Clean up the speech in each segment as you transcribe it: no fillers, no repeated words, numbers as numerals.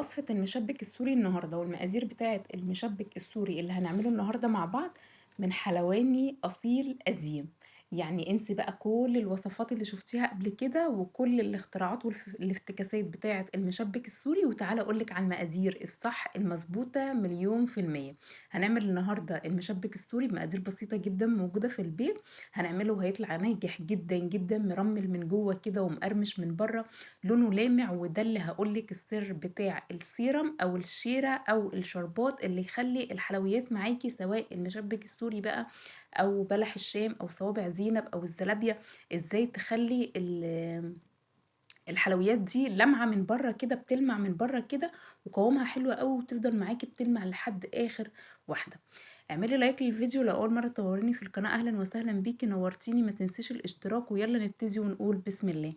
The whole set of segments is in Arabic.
وصفة المشبك السوري النهاردة والمقادير بتاعة المشبك السوري اللي هنعمله النهاردة مع بعض من حلواني أصيل قديم. يعني انسي بقى كل الوصفات اللي شفتيها قبل كده وكل الاختراعات والافتكاسات بتاعة المشبك السوري، وتعالى أقولك على المقادير الصح المظبوطة مليون في المية. هنعمل النهاردة المشبك السوري بمقادير بسيطة جدا موجودة في البيت. هنعمله وهيطلع ناجح جدا جدا، مرمل من جوه كده ومقرمش من بره، لونه لامع. وده اللي هقولك السر بتاع السيرم او الشيرة او الشربات اللي يخلي الحلويات معاكي، سواء المشبك السوري بقى او بلح الشام او صوابع زينب او الزلابية. ازاي تخلي الحلويات دي لمعة من بره كده، بتلمع من بره كده وقوامها حلو قوي وتفضل معاكي بتلمع لحد اخر واحدة. اعملي لايك للفيديو لو اول مرة تنوريني في القناة، اهلا وسهلا بيكي، نورتيني. ما تنسيش الاشتراك، ويلا نبتدي ونقول بسم الله.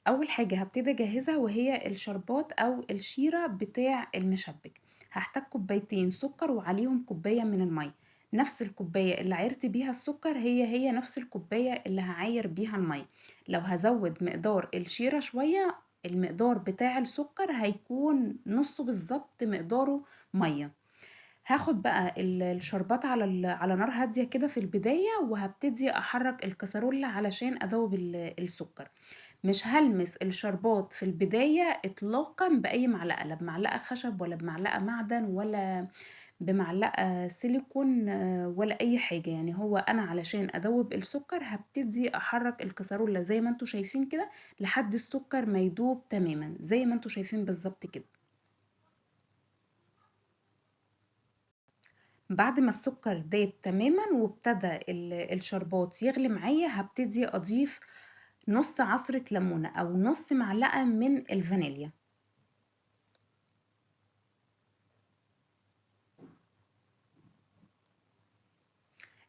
اول حاجه هبتدي اجهزها وهي الشربات او الشيره بتاع المشبك. هحتاج كوبايتين سكر وعليهم كوبايه من الميه. نفس الكوبايه اللي عايرت بيها السكر هي نفس الكوبايه اللي هعاير بيها الميه. لو هزود مقدار الشيره شويه، المقدار بتاع السكر هيكون نصه بالظبط مقداره ميه. هاخد بقى الشربات على نار هاديه كده في البدايه، وهبتدي احرك الكسرولة علشان اذوب السكر. مش هلمس الشربات في البداية اطلاقا بأي معلقة، لا بمعلقة خشب ولا بمعلقة معدن ولا بمعلقة سيليكون، ولا اي حاجة. يعني هو انا علشان اذوب السكر هبتدي احرك الكسرولة زي ما انتوا شايفين كده لحد السكر ما يدوب تماما زي ما انتوا شايفين بالظبط كده. بعد ما السكر داب تماما وابتدى الشربات يغلي معايا، هبتدي اضيف نص عصرة ليمونة او نص معلقة من الفانيليا.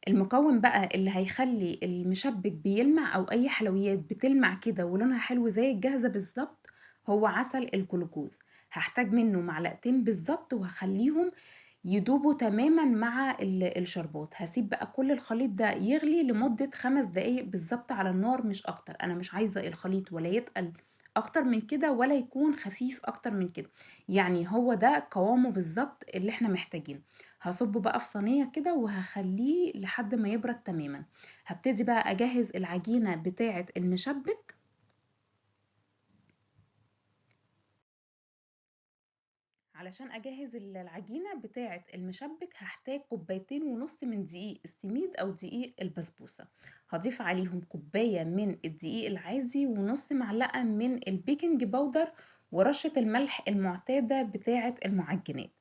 المكون بقى اللي هيخلي المشبك بيلمع او اي حلويات بتلمع كده ولونها حلو زي الجاهزة بالظبط هو عسل الجلوكوز. هحتاج منه معلقتين بالظبط، وهخليهم يدوبوا تماما مع الشربات. هسيب بقى كل الخليط ده يغلي لمدة 5 دقايق بالظبط على النار، مش اكتر. انا مش عايزة الخليط ولا يتقل اكتر من كده ولا يكون خفيف اكتر من كده. يعني هو ده قوامه بالظبط اللي احنا محتاجينه. هصبه بقى في صينية كده وهخليه لحد ما يبرد تماما. هبتدي بقى اجهز العجينة بتاعة المشبك. علشان اجهز العجينة بتاعة المشبك هحتاج كوبايتين ونص من دقيق السميد او دقيق البسبوسة. هضيف عليهم كوباية من الدقيق العادي ونص معلقة من البيكنج باودر ورشة الملح المعتادة بتاعة المعجنات.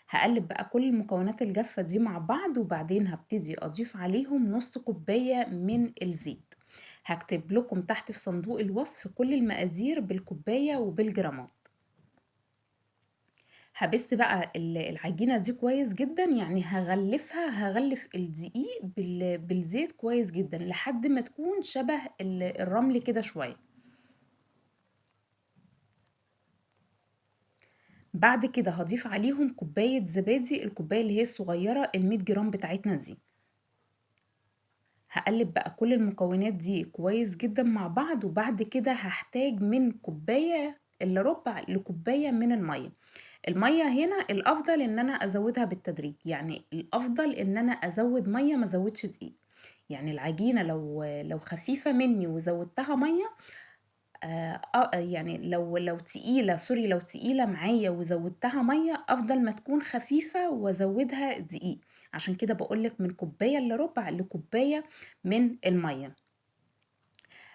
هقلب بقى كل المكونات الجافة دي مع بعض، وبعدين هبتدي اضيف عليهم نص كوباية من الزيت. هكتب لكم تحت في صندوق الوصف كل المقادير بالكوباية وبالجرامات. هبس بقى العجينة دي كويس جدا، يعني هغلف الدقيق بالزيت كويس جدا لحد ما تكون شبه الرمل كده شوية. بعد كده هضيف عليهم كوباية زبادي، الكوباية اللي هي الصغيرة 100 جرام بتاعتنا دي. هقلب بقى كل المكونات دي كويس جدا مع بعض، وبعد كده هحتاج من كوباية الا ربع لكوباية من المية. المية هنا الافضل ان انا ازودها بالتدريج، يعني الافضل ان انا ازود مية ما ازودش دقيق. يعني العجينة لو خفيفة مني وزودتها مية، يعني لو تقيلة، سوري، لو تقيلة معايا وزودتها مية افضل ما تكون خفيفة وازودها دقيق. عشان كده بقولك من كوباية الا ربع لكوباية من المية.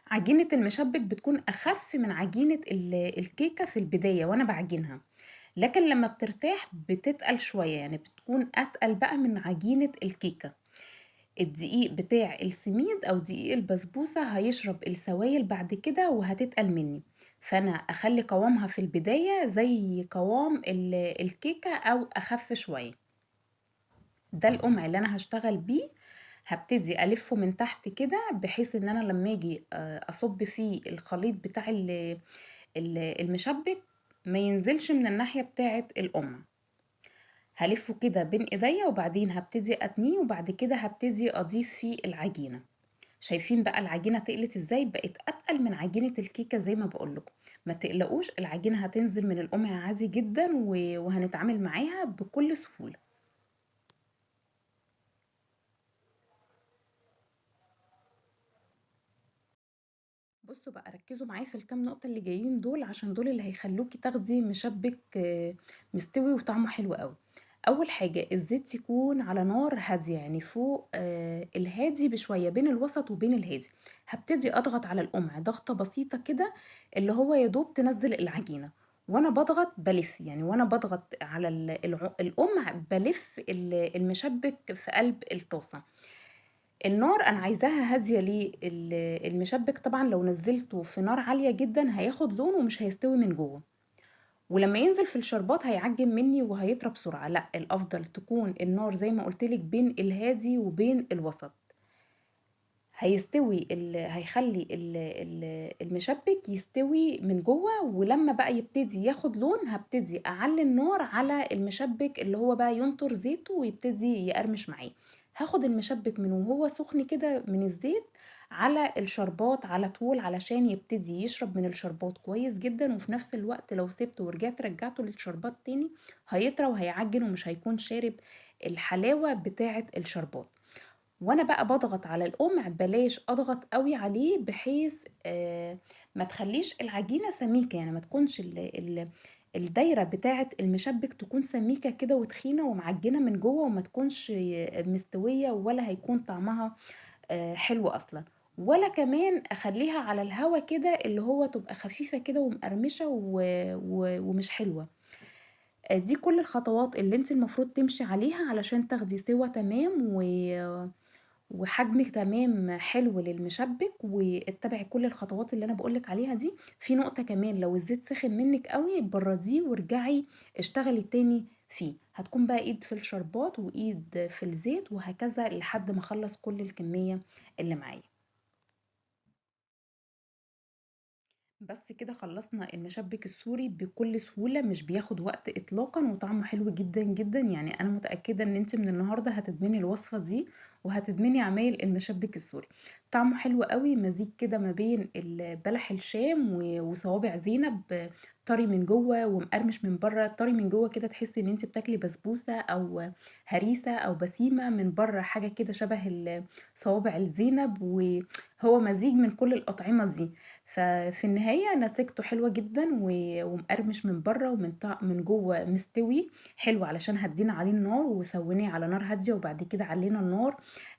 عجينة المشبك بتكون اخف من عجينة الكيكة في البداية وانا بعجنها، لكن لما بترتاح بتتقل شوية، يعني بتكون اتقل بقى من عجينة الكيكة. الدقيق بتاع السميد او دقيق البسبوسة هيشرب السوائل بعد كده وهتتقل مني. فانا اخلي قوامها في البداية زي قوام الكيكة او اخف شوية. ده القمع اللي انا هشتغل بيه. هبتدي الفه من تحت كده بحيث ان انا لما اجي اصب فيه الخليط بتاع المشبك ما ينزلش من الناحية بتاعة القمع. هلفه كده بين ايديا وبعدين هبتدي اتنيه وبعد كده هبتدي اضيف فيه العجينة. شايفين بقى العجينة تقلت ازاي؟ بقت اتقل من عجينة الكيكة زي ما بقولكم. ما تقلقوش، العجينة هتنزل من القمع عادي جدا وهنتعامل معاها بكل سهولة. بصوا بقى، ركزوا معايا في الكام نقطة اللي جايين دول عشان دول اللي هيخلوكي تاخدي مشبك مستوي وطعمه حلو قوي. اول حاجة الزيت يكون على نار هادية، يعني فوق الهادي بشوية، بين الوسط وبين الهادي. هبتدي اضغط على القمع ضغطة بسيطة كده، اللي هو يا دوب تنزل العجينة. وانا بضغط بلف، يعني وانا بضغط على القمع بلف المشبك في قلب الطاسة. النار انا عايزاها هاديه. ليه؟ المشبك طبعا لو نزلته في نار عاليه جدا هياخد لون ومش هيستوي من جوه، ولما ينزل في الشربات هيعجن مني وهيطرى بسرعه. لا، الافضل تكون النار زي ما قلتلك بين الهادي وبين الوسط. هيخلي المشبك يستوي من جوه، ولما بقى يبتدي ياخد لون هبتدي اعلي النار على المشبك اللي هو بقى ينطر زيته ويبتدي يقرمش معاه. هاخد المشبك من وهو سخن كده من الزيت على الشربات على طول علشان يبتدي يشرب من الشربات كويس جدا، وفي نفس الوقت لو سبته ورجعت رجعته للشربات تاني هيطرى وهيعجن ومش هيكون شارب الحلاوة بتاعة الشربات. وانا بقى بضغط على القمع بلاش اضغط قوي عليه، بحيث ما تخليش العجينة سميكة، يعني ما تكونش الدايرة بتاعة المشبك تكون سميكة كده وتخينة ومعجنة من جوه، وما تكونش مستوية، ولا هيكون طعمها حلو اصلا. ولا كمان اخليها على الهوا كده اللي هو تبقى خفيفة كده ومقرمشة ومش حلوة. دي كل الخطوات اللي انت المفروض تمشي عليها علشان تاخدي سوا تمام وحجم تمام حلو للمشبك، واتبعي كل الخطوات اللي انا بقولك عليها دي. في نقطة كمان، لو الزيت سخن منك قوي برديه وارجعي اشتغلي تاني فيه، هتكون بقى ايد في الشربات وايد في الزيت وهكذا لحد ما اخلص كل الكمية اللي معايا. بس كده خلصنا المشبك السوري بكل سهولة، مش بياخد وقت اطلاقا وطعمه حلو جدا جدا. يعني انا متأكدة ان انت من النهاردة هتدمني الوصفة دي وهتدمني عمايل المشبك السوري. طعمه حلو قوي، مزيج كده ما بين بلح الشام وصوابع زينب، طري من جوه ومقرمش من بره. طري من جوه كده تحسي ان انت بتاكلي بسبوسة او هريسة او بسيمة، من بره حاجة كده شبه صوابع الزينب، وهو مزيج من كل الأطعمة دي. ففي النهاية نتيجته حلوة جدا ومقرمش من بره من جوه مستوي حلو، علشان هدينا عليه النار وسويناه على نار هادية وبعد كده علينا النار،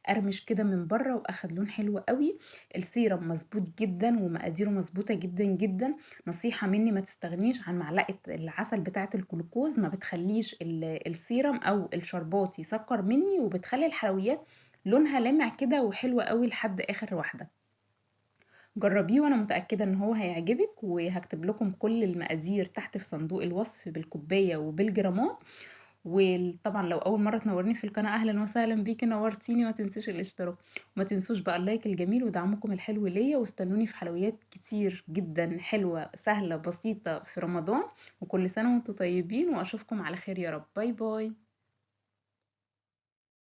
قرمش كده من بره واخد لون حلو قوي. السيرم مظبوط جدا ومقاديره مظبوطة جدا جدا. نصيحة مني، ما تستغنيش عن معلقة العسل بتاعة الجلوكوز، ما بتخليش السيرم او الشربات يسكر مني، وبتخلي الحلويات لونها لامع كده وحلوة قوي لحد اخر واحدة. جربيه وانا متأكدة ان هو هيعجبك، وهكتب لكم كل المقادير تحت في صندوق الوصف بالكوباية وبالجرامات. وطبعا لو اول مرة تنورني في القناة اهلا وسهلا بيكي، نورتيني. ما تنسوش الاشتراك وما تنسوش بقى اللايك الجميل ودعمكم الحلو ليا، واستنوني في حلويات كتير جدا حلوة سهلة بسيطة في رمضان. وكل سنة وانتم طيبين، واشوفكم على خير يا رب. باي باي.